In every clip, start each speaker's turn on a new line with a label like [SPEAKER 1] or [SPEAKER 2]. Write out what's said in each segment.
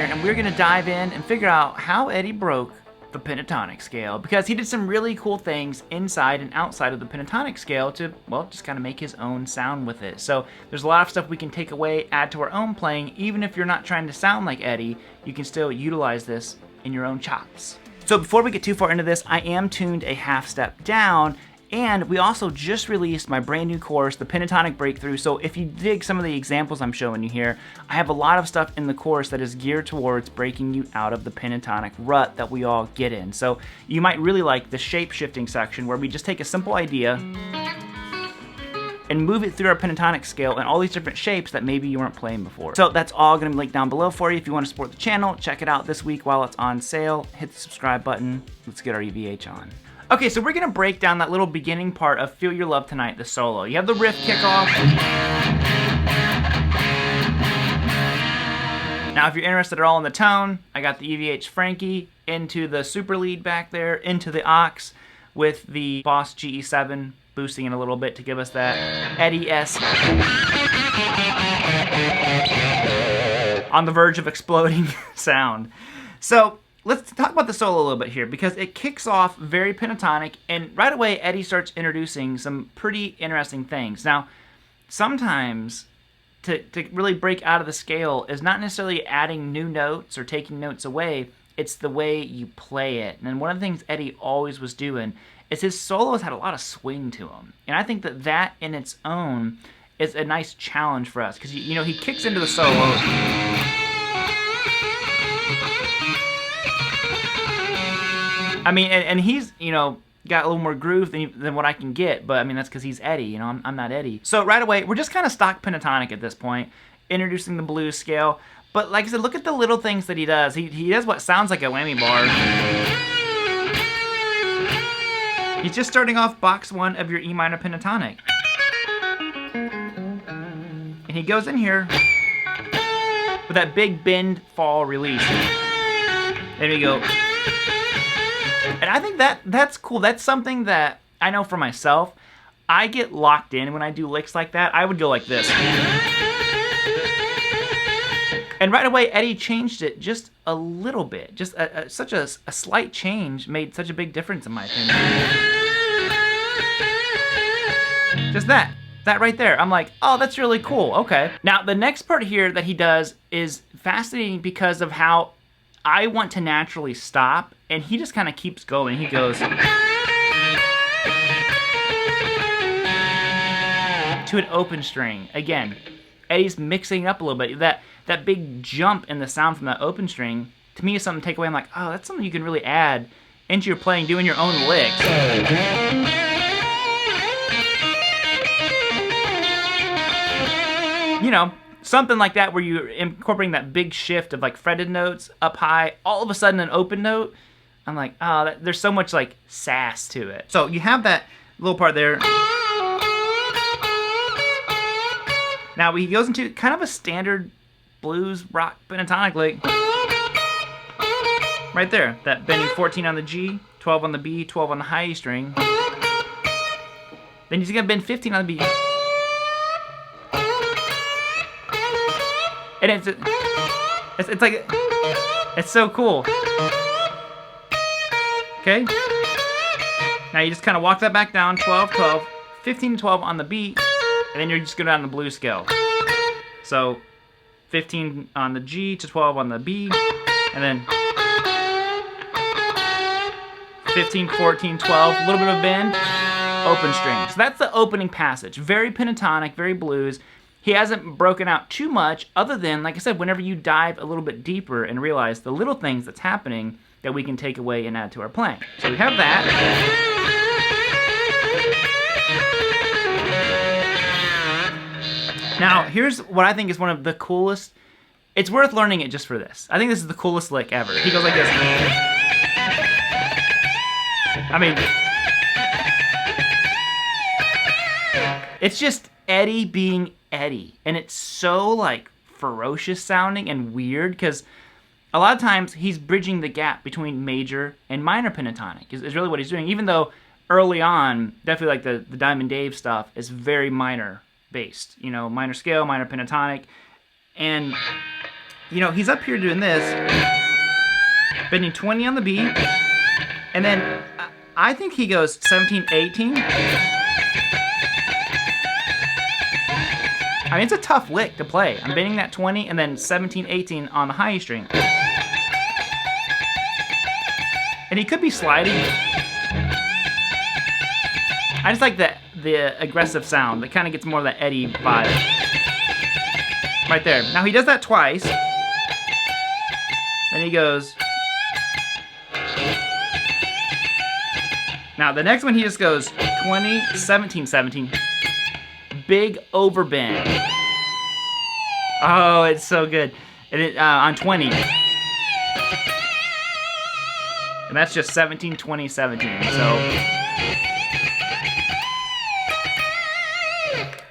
[SPEAKER 1] here, and we're gonna dive in and figure out how Eddie broke the pentatonic scale, because he did some really cool things inside and outside of the pentatonic scale to, well, just kind of make his own sound with it. So there's a lot of stuff we can take away, add to our own playing. Even if you're not trying to sound like Eddie, you can still utilize this in your own chops. So before we get too far into this, I am tuned a half step down, and we also just released my brand new course, the Pentatonic Breakthrough. So if you dig some of the examples I'm showing you here, I have a lot of stuff in the course that is geared towards breaking you out of the pentatonic rut that we all get in. So you might really like the shape shifting section, where we just take a simple idea and move it through our pentatonic scale in all these different shapes that maybe you weren't playing before. So that's all gonna be linked down below for you. If you want to support the channel, check it out this week while it's on sale. Hit the subscribe button. Let's get our EVH on. Okay, so we're gonna break down that little beginning part of Feel Your Love Tonight, the solo. You have the riff kick off. Now, if you're interested at all in the tone, I got the EVH Frankie into the super lead back there, into the aux with the Boss GE7, boosting it a little bit to give us that Eddie-esque, on the verge of exploding sound. So let's talk about the solo a little bit here, because it kicks off very pentatonic, and right away Eddie starts introducing some pretty interesting things. Now, sometimes to really break out of the scale is not necessarily adding new notes or taking notes away, it's the way you play it. And one of the things Eddie always was doing is his solos had a lot of swing to them. And I think that that in its own is a nice challenge for us, because you know, he kicks into the solo. I mean, and he's, you know, got a little more groove than what I can get, but I mean, that's because he's Eddie, you know, I'm not Eddie. So right away, we're just kind of stock pentatonic at this point, introducing the blues scale. But like I said, look at the little things that he does. He does what sounds like a whammy bar. He's just starting off box 1 of your E minor pentatonic. And he goes in here with that big bend, fall, release. There we go. And I think that's cool. That's something that I know for myself. I get locked in when I do licks like that. I would go like this. And right away, Eddie changed it just a little bit. Just such a slight change made such a big difference, in my opinion. Just that right there. I'm like, oh, that's really cool. Okay. Now, the next part here that he does is fascinating because of how I want to naturally stop, and he just kind of keeps going. He goes to an open string. Again, Eddie's mixing up a little bit. That big jump in the sound from that open string, to me, is something to take away. I'm like, oh, that's something you can really add into your playing, doing your own licks. You know, something like that, where you're incorporating that big shift of like fretted notes up high, all of a sudden an open note. I'm like, oh, there's so much like sass to it. So you have that little part there. Now he goes into kind of a standard blues rock pentatonic lick. Right there, that bending 14 on the G, 12 on the B, 12 on the high E string. Then he's gonna bend 15 on the B. And it's like, it's so cool. Okay? Now you just kind of walk that back down, 12, 12, 15 to 12 on the beat, and then you're just going down the blues scale. So 15 on the G to 12 on the B, and then 15, 14, 12, a little bit of a bend, open string. So that's the opening passage. Very pentatonic, very blues. He hasn't broken out too much, other than, like I said, whenever you dive a little bit deeper and realize the little things that's happening that we can take away and add to our playing. So we have that. Now, here's what I think is one of the coolest. It's worth learning it just for this. I think this is the coolest lick ever. He goes like this. I mean, it's just Eddie being Eddie, and it's so like ferocious sounding and weird, because a lot of times he's bridging the gap between major and minor pentatonic is really what he's doing, even though early on, definitely like the Diamond Dave stuff is very minor based, you know, minor scale, minor pentatonic, and you know, he's up here doing this, bending 20 on the B, and then I think he goes 17, 18. I mean, it's a tough lick to play. I'm bending that 20 and then 17, 18 on the high string. And he could be sliding. I just like the aggressive sound. That kind of gets more of that Eddie vibe. Right there. Now he does that twice. Then he goes. Now the next one he just goes 20, 17, 17. Big overbend. Oh, it's so good. And it, on 20. And that's just 17, 20, 17. So.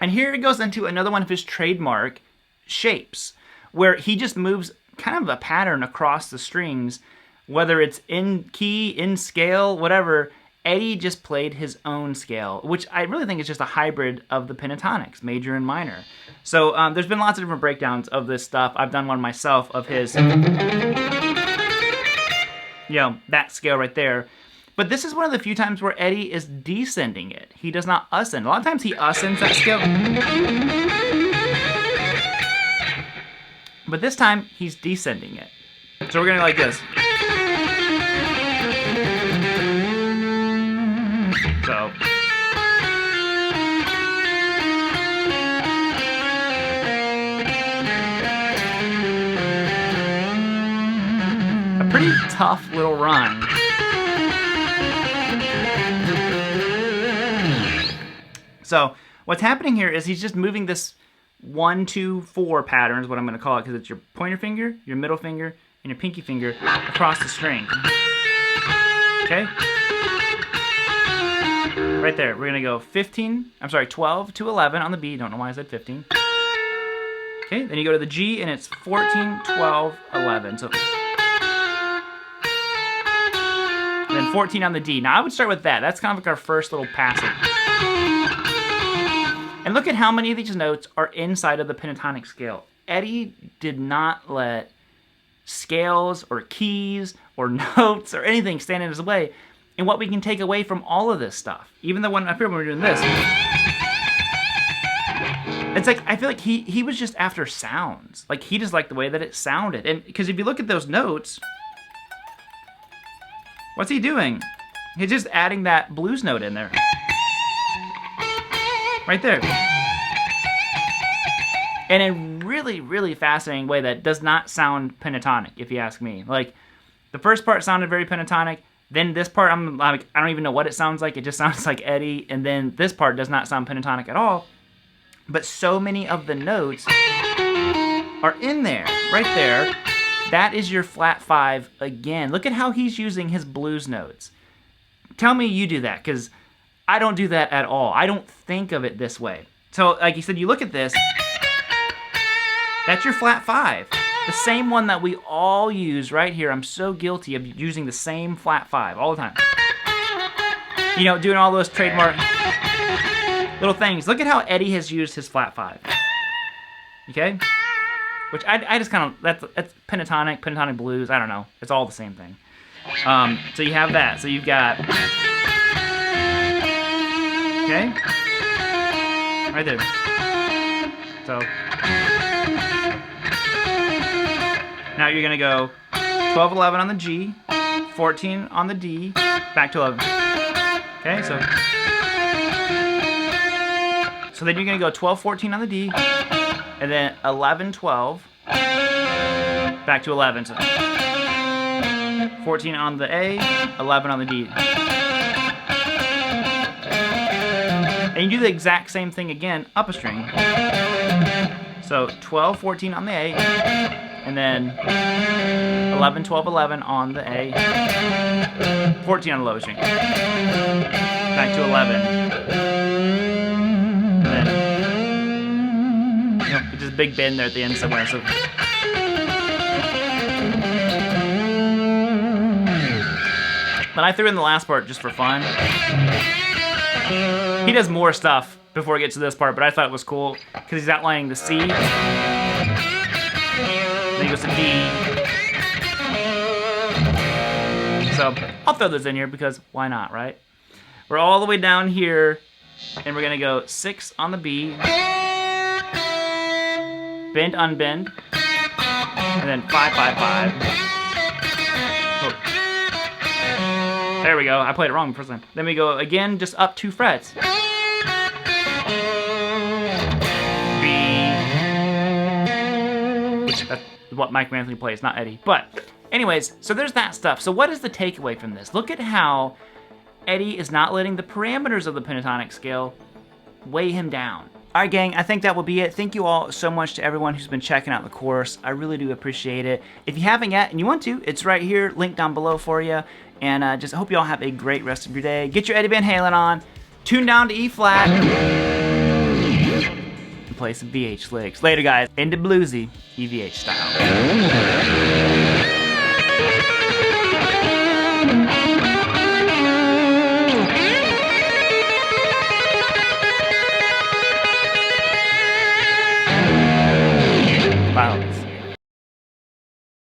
[SPEAKER 1] And here it goes into another one of his trademark shapes, where he just moves kind of a pattern across the strings, whether it's in key, in scale, whatever. Eddie just played his own scale, which I really think is just a hybrid of the pentatonics, major and minor. So there's been lots of different breakdowns of this stuff. I've done one myself of his, you know, that scale right there. But this is one of the few times where Eddie is descending it. He does not ascend. A lot of times he ascends that scale. But this time he's descending it. So we're gonna like this. So. A pretty tough little run. So what's happening here is he's just moving this 1, 2, 4 pattern is what I'm going to call it, because it's your pointer finger, your middle finger, and your pinky finger across the string. Okay? Right there. We're going to go 12 to 11 on the B. Don't know why I said 15. Okay, then you go to the G, and it's 14, 12, 11. So then 14 on the D. Now I would start with that. That's kind of like our first little passage. And look at how many of these notes are inside of the pentatonic scale. Eddie did not let scales or keys or notes or anything stand in his way in what we can take away from all of this stuff. Even the one up here when we're doing this. It's like, I feel like he was just after sounds. Like, he just liked the way that it sounded. And because if you look at those notes, what's he doing? He's just adding that blues note in there. Right there. In a really, really fascinating way that does not sound pentatonic, if you ask me. Like, the first part sounded very pentatonic. Then this part, I'm like, I don't even know what it sounds like. It just sounds like Eddie. And then this part does not sound pentatonic at all. But so many of the notes are in there, right there. That is your flat 5 again. Look at how he's using his blues notes. Tell me you do that, because I don't do that at all. I don't think of it this way. So, like you said, you look at this. That's your flat 5. The same one that we all use right here. I'm so guilty of using the same flat 5 all the time. You know, doing all those trademark little things. Look at how Eddie has used his flat 5. Okay? Which I just kind of, that's pentatonic blues. I don't know. It's all the same thing. So you have that. So you've got... Okay? Right there. So. Now you're going to go 12, 11 on the G, 14 on the D, back to 11. Okay, so then you're going to go 12, 14 on the D, and then 11, 12, back to 11. So 14 on the A, 11 on the D. And you do the exact same thing again, up a string. So 12, 14 on the A, and then 11, 12, 11 on the A, 14 on the low string. Back to 11. And then, you know, just a big bend there at the end somewhere. So. But I threw in the last part just for fun. He does more stuff before it gets to this part, but I thought it was cool because he's outlining the C. Then goes to D. So I'll throw those in here because why not, right? We're all the way down here, and we're gonna go 6 on the B, bend, unbend, and then 5, 5, 5. Oh. There we go. I played it wrong the first time. Then we go again, just up 2 frets. That's what Mike Mansley plays, not Eddie. But anyways, so there's that stuff. So what is the takeaway from this? Look at how Eddie is not letting the parameters of the pentatonic scale weigh him down. All right, gang, I think that will be it. Thank you all so much to everyone who's been checking out the course. I really do appreciate it. If you haven't yet and you want to, it's right here, linked down below for you. And just hope you all have a great rest of your day. Get your Eddie Van Halen on, tune down to E flat, play some VH licks. Later, guys. Into bluesy EVH style.